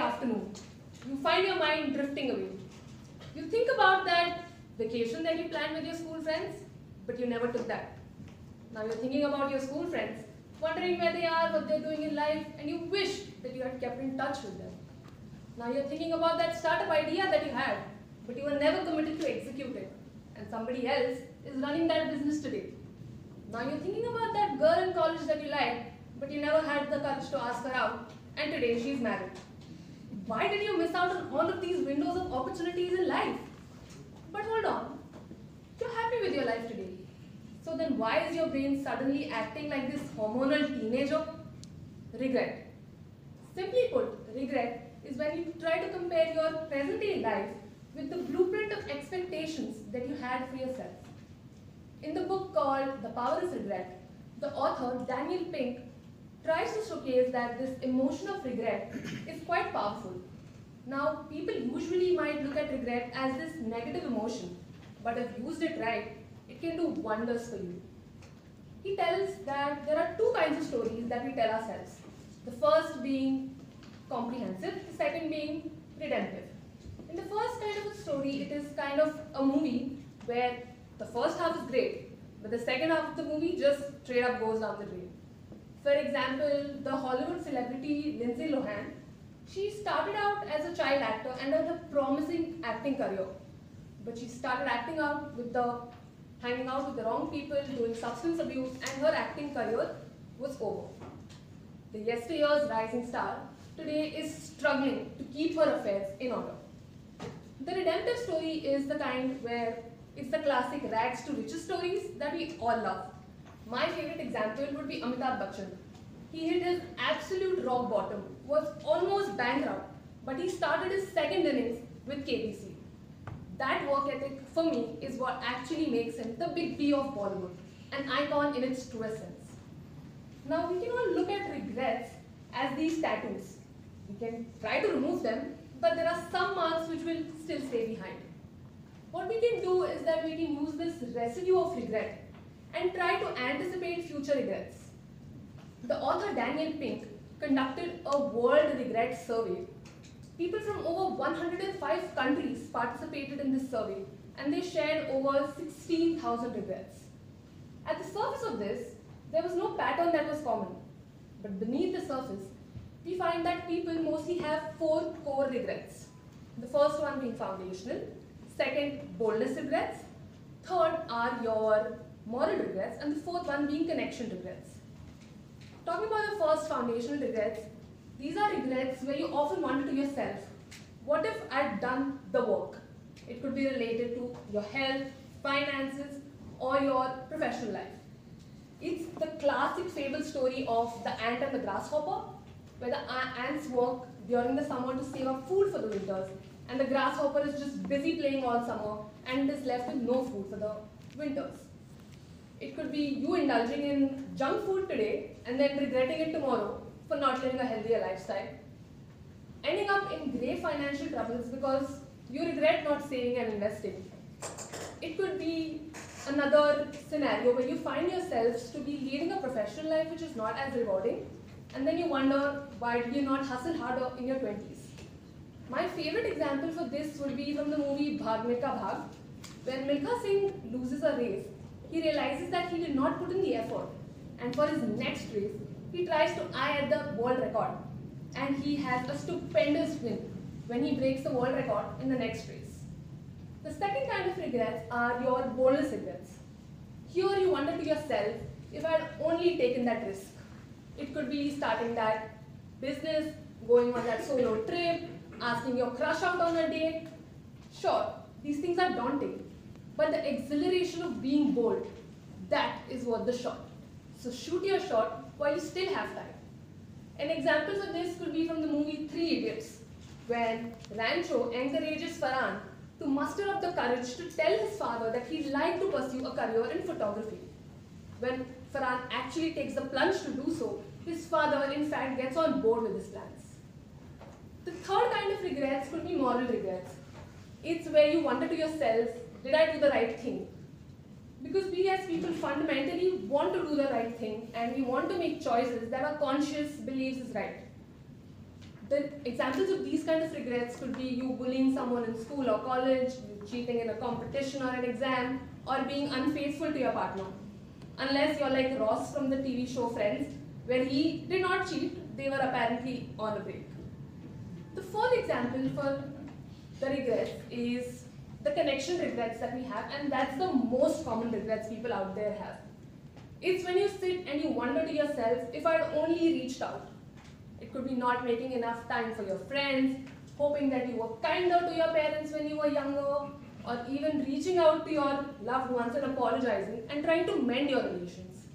afternoon, you find your mind drifting away. You think about that vacation that you planned with your school friends, but you never took that. Now you're thinking about your school friends, wondering where they are, what they're doing in life, and you wish that you had kept in touch with them. Now you're thinking about that startup idea that you had, but you were never committed to execute it, and somebody else is running that business today. Now you're thinking about that girl in college that you liked, but you never had the courage to ask her out, and today she's married. Why did you miss out on all of these windows of opportunities in life? But hold on, you're happy with your life today. So then why is your brain suddenly acting like this hormonal teenager? Regret. Simply put, regret is when you try to compare your present-day life with the blueprint of expectations that you had for yourself. In the book called The Power of Regret, the author, Daniel Pink, tries to showcase that this emotion of regret is quite powerful. Now, people usually might look at regret as this negative emotion, but if used it right, it can do wonders for you. He tells that there are two kinds of stories that we tell ourselves. The first being comprehensive, the second being redemptive. In the first kind of a story, it is kind of a movie where the first half is great, but the second half of the movie just straight up goes down the drain. For example, the Hollywood celebrity Lindsay Lohan, she started out as a child actor and had a promising acting career. But she started acting out with hanging out with the wrong people, doing substance abuse, and her acting career was over. The yesteryear's rising star today is struggling to keep her affairs in order. The redemptive story is the kind where it's the classic rags to riches stories that we all love. My favorite example would be Amitabh Bachchan. He hit his absolute rock bottom, was almost bankrupt, but he started his second innings with KBC. That work ethic, for me, is what actually makes him the big B of Bollywood, an icon in its truest sense. Now, we can all look at regrets as these tattoos. We can try to remove them, but there are some marks which will still stay behind. What we can do is that we can use this residue of regret and try to anticipate future regrets. The author Daniel Pink conducted a world regret survey. People from over 105 countries participated in this survey, and they shared over 16,000 regrets. At the surface of this, there was no pattern that was common. But beneath the surface, we find that people mostly have 4 core regrets. The first one being foundational, second, boldness regrets, third are your moral regrets, and the fourth one being connection regrets. Talking about the first foundational regrets, these are regrets where you often wonder to yourself, what if I'd done the work? It could be related to your health, finances, or your professional life. It's the classic fable story of the ant and the grasshopper, where the ants work during the summer to save up food for the winters, and the grasshopper is just busy playing all summer and is left with no food for the winters. It could be you indulging in junk food today and then regretting it tomorrow for not living a healthier lifestyle. Ending up in grave financial troubles because you regret not saving and investing. It could be another scenario where you find yourselves to be leading a professional life which is not as rewarding, and then you wonder why did you not hustle harder in your 20s. My favorite example for this would be from the movie Bhag Milkha Bhag. When Milkha Singh loses a race, he realizes that he did not put in the effort, and for his next race, he tries to eye at the world record, and he has a stupendous win when he breaks the world record in the next race. The second kind of regrets are your boldness regrets. Here you wonder to yourself, if I had only taken that risk. It could be starting that business, going on that solo trip, asking your crush out on a date. Sure, these things are daunting, but the exhilaration of being bold, that is worth the shot. So shoot your shot while you still have time. An example of this could be from the movie 3 Idiots, when Rancho encourages Farhan to muster up the courage to tell his father that he'd like to pursue a career in photography. When Farhan actually takes the plunge to do so, his father in fact gets on board with his plans. The third kind of regrets could be moral regrets. It's where you wonder to yourself, did I do the right thing? Because we as people fundamentally want to do the right thing, and we want to make choices that our conscience believes is right. The examples of these kind of regrets could be you bullying someone in school or college, you cheating in a competition or an exam, or being unfaithful to your partner. Unless you're like Ross from the TV show Friends, where he did not cheat, they were apparently on a break. The fourth example for the regrets is the connection regrets that we have, and that's the most common regrets people out there have. It's when you sit and you wonder to yourself, if I'd only reached out. It could be not making enough time for your friends, hoping that you were kinder to your parents when you were younger, or even reaching out to your loved ones and apologizing and trying to mend your relations.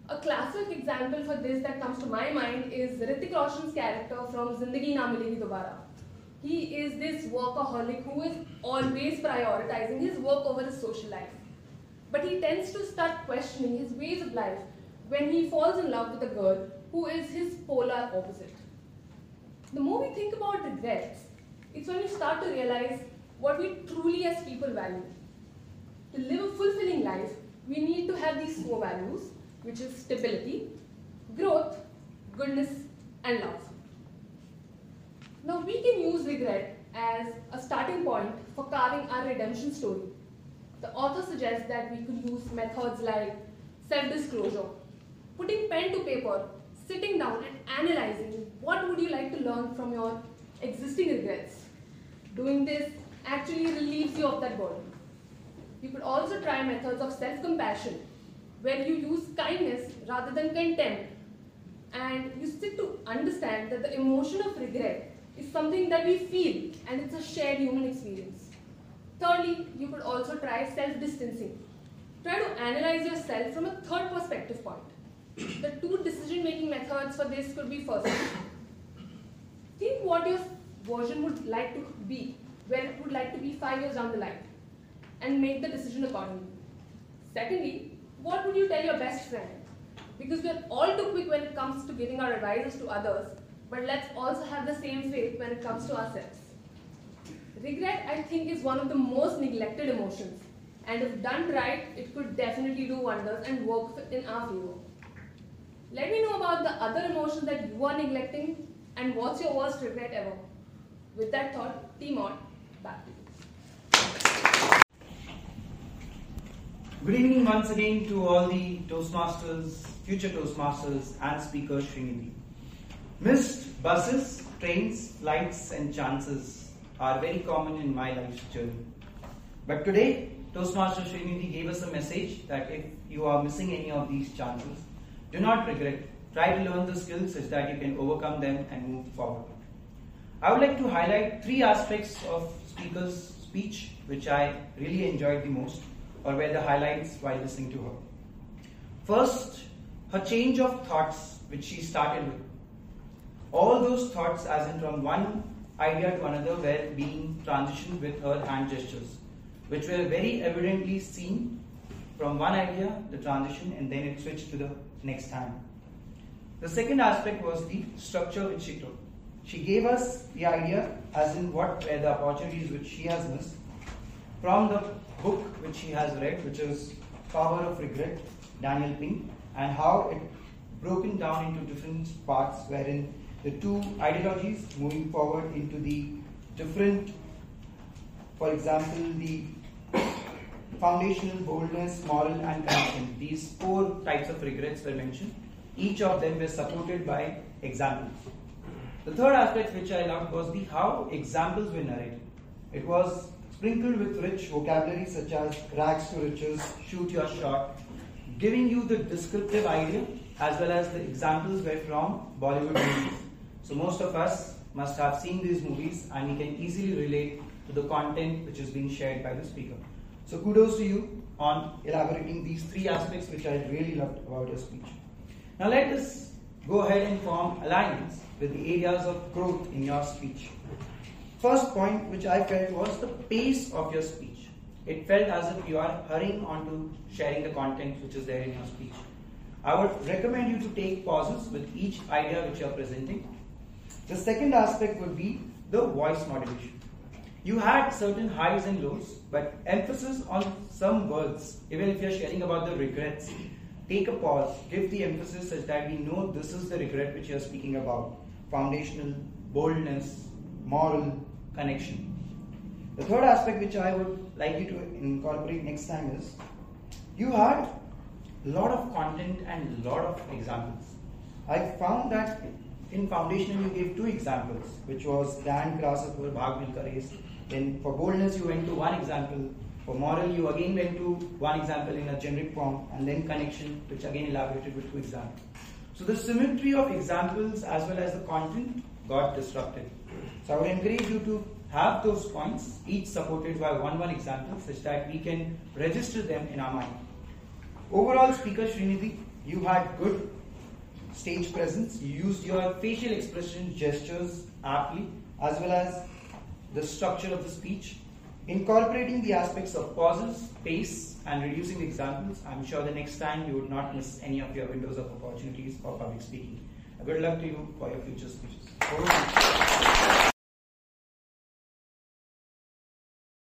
A classic example for this that comes to my mind is Hrithik Roshan's character from Zindagi Na Milegi Dobara. He is this workaholic who is always prioritizing his work over his social life. But he tends to start questioning his ways of life when he falls in love with a girl who is his polar opposite. The more we think about regrets, it's when we start to realize what we truly as people value. To live a fulfilling life, we need to have these four values, which is stability, growth, goodness, and love. Now we can use regret as a starting point for carving our redemption story. The author suggests that we could use methods like self-disclosure, putting pen to paper, sitting down and analyzing what would you like to learn from your existing regrets. Doing this actually relieves you of that burden. You could also try methods of self-compassion, where you use kindness rather than contempt, and you sit to understand that the emotion of regret is something that we feel and it's a shared human experience. Thirdly, you could also try self-distancing. Try to analyze yourself from a third perspective point. The two decision-making methods for this could be first, think what your version would like to be, where it would like to be 5 years down the line, and make the decision accordingly. Secondly, what would you tell your best friend? Because we are all too quick when it comes to giving our advices to others, but let's also have the same faith when it comes to ourselves. Regret, I think, is one of the most neglected emotions, and if done right, it could definitely do wonders and work in our favor. Let me know about the other emotions that you are neglecting and what's your worst regret ever. With that thought, team on, back to you. Good evening once again to all the Toastmasters, future Toastmasters and speakers Shreenidhi. Missed buses, trains, flights and chances are very common in my life's journey. But today, Toastmaster Shreenidhi gave us a message that if you are missing any of these chances, do not regret. Try to learn the skills such that you can overcome them and move forward. I would like to highlight 3 aspects of speaker's speech which I really enjoyed the most, or were the highlights while listening to her. First, her change of thoughts which she started with. All those thoughts, as in from one idea to another, were being transitioned with her hand gestures, which were very evidently seen from one idea, the transition, and then it switched to the next hand. The second aspect was the structure which she took. She gave us the idea, as in what were the opportunities which she has missed, from the book which she has read, which is Power of Regret, Daniel Pink, and how it broken down into different parts, wherein the 2 ideologies moving forward into the different, for example, the foundational, boldness, moral and connection. These 4 types of regrets were mentioned. Each of them were supported by examples. The third aspect which I loved was the how examples were narrated. It was sprinkled with rich vocabulary such as rags to riches, shoot your shot, giving you the descriptive idea, as well as the examples were from Bollywood movies. So most of us must have seen these movies and we can easily relate to the content which is being shared by the speaker. So kudos to you on elaborating these 3 aspects which I really loved about your speech. Now let us go ahead and form alliance with the areas of growth in your speech. First point which I felt was the pace of your speech. It felt as if you are hurrying on to sharing the content which is there in your speech. I would recommend you to take pauses with each idea which you are presenting. The second aspect would be the voice modulation. You had certain highs and lows, but emphasis on some words, even if you are sharing about the regrets, take a pause, give the emphasis such that we know this is the regret which you are speaking about. Foundational, boldness, moral, connection. The third aspect which I would like you to incorporate next time is, you had a lot of content and a lot of examples. I found that in foundational you gave 2 examples, which was Dan Grasshopper, Bhag Milka Race. Then for boldness you went to 1 example. For moral you again went to 1 example in a generic form, and then connection, which again elaborated with 2 examples. So the symmetry of examples as well as the content got disrupted. So I would encourage you to have those points, each supported by one example, such that we can register them in our mind. Overall, speaker Shreenidhi, you had good stage presence. You used your facial expressions, gestures aptly, as well as the structure of the speech. Incorporating the aspects of pauses, pace, and reducing the examples, I'm sure the next time you would not miss any of your windows of opportunities for public speaking. Good luck to you for your future speeches.